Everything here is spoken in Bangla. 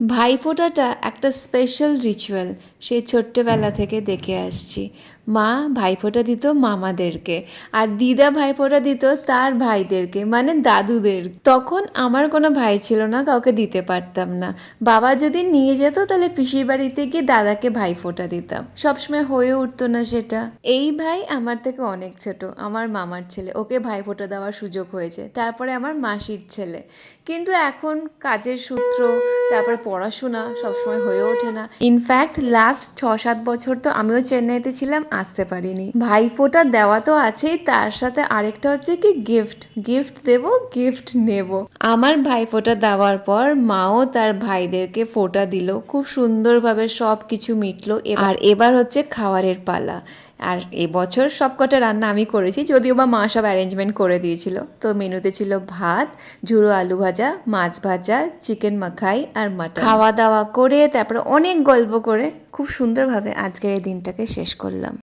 ভাইফোঁটাটা একটা স্পেশাল রিচুয়াল, সেই ছোট্টবেলা থেকে দেখে আসছি। মা ভাইফোঁটা দিত মামাদেরকে, আর দিদা ভাইফোঁটা দিত তার ভাইদেরকে, মানে দাদুদের। তখন আমার কোনো ভাই ছিল না, কাউকে দিতে পারতাম না। বাবা যদি নিয়ে যেত তাহলে পিসির বাড়িতে গিয়ে দাদাকে ভাইফোঁটা দিতাম। সবসময় হয়ে উঠতো না সেটা। এই ভাই আমার থেকে অনেক ছোট, আমার মামার ছেলে, ওকে ভাইফোঁটা দেওয়ার সুযোগ হয়েছে। তারপরে আমার মাসির ছেলে। কিন্তু এখন কাজের সূত্র, তারপরে পড়াশোনা সবসময় হয়ে ওঠে না। ইনফ্যাক্ট লাস্ট 6-7 বছর তো আমিও চেন্নাইতে ছিলাম, আসতে পারিনি। ভাইফোঁটা দেওয়া তো আছেই, তার সাথে আরেকটা হচ্ছে কি গিফট গিফট দেব, গিফট নেব। আমার ভাইফোঁটা দেওয়ার পর মাও তার ভাইদেরকে ফোঁটা দিল, খুব সুন্দরভাবে সব কিছু মিটলো। আর এবার হচ্ছে খাওয়ারের পালা। আর এবছর সবকটা রান্না আমি করেছি, যদিও বা মা সব অ্যারেঞ্জমেন্ট করে দিয়েছিল। তো মেনুতে ছিল ভাত, ঝুড়ো আলু ভাজা, মাছ ভাজা, চিকেন মাখাই আর মাটন। খাওয়া দাওয়া করে তারপরে অনেক গল্প করে খুব সুন্দরভাবে আজকের এই দিনটাকে শেষ করলাম।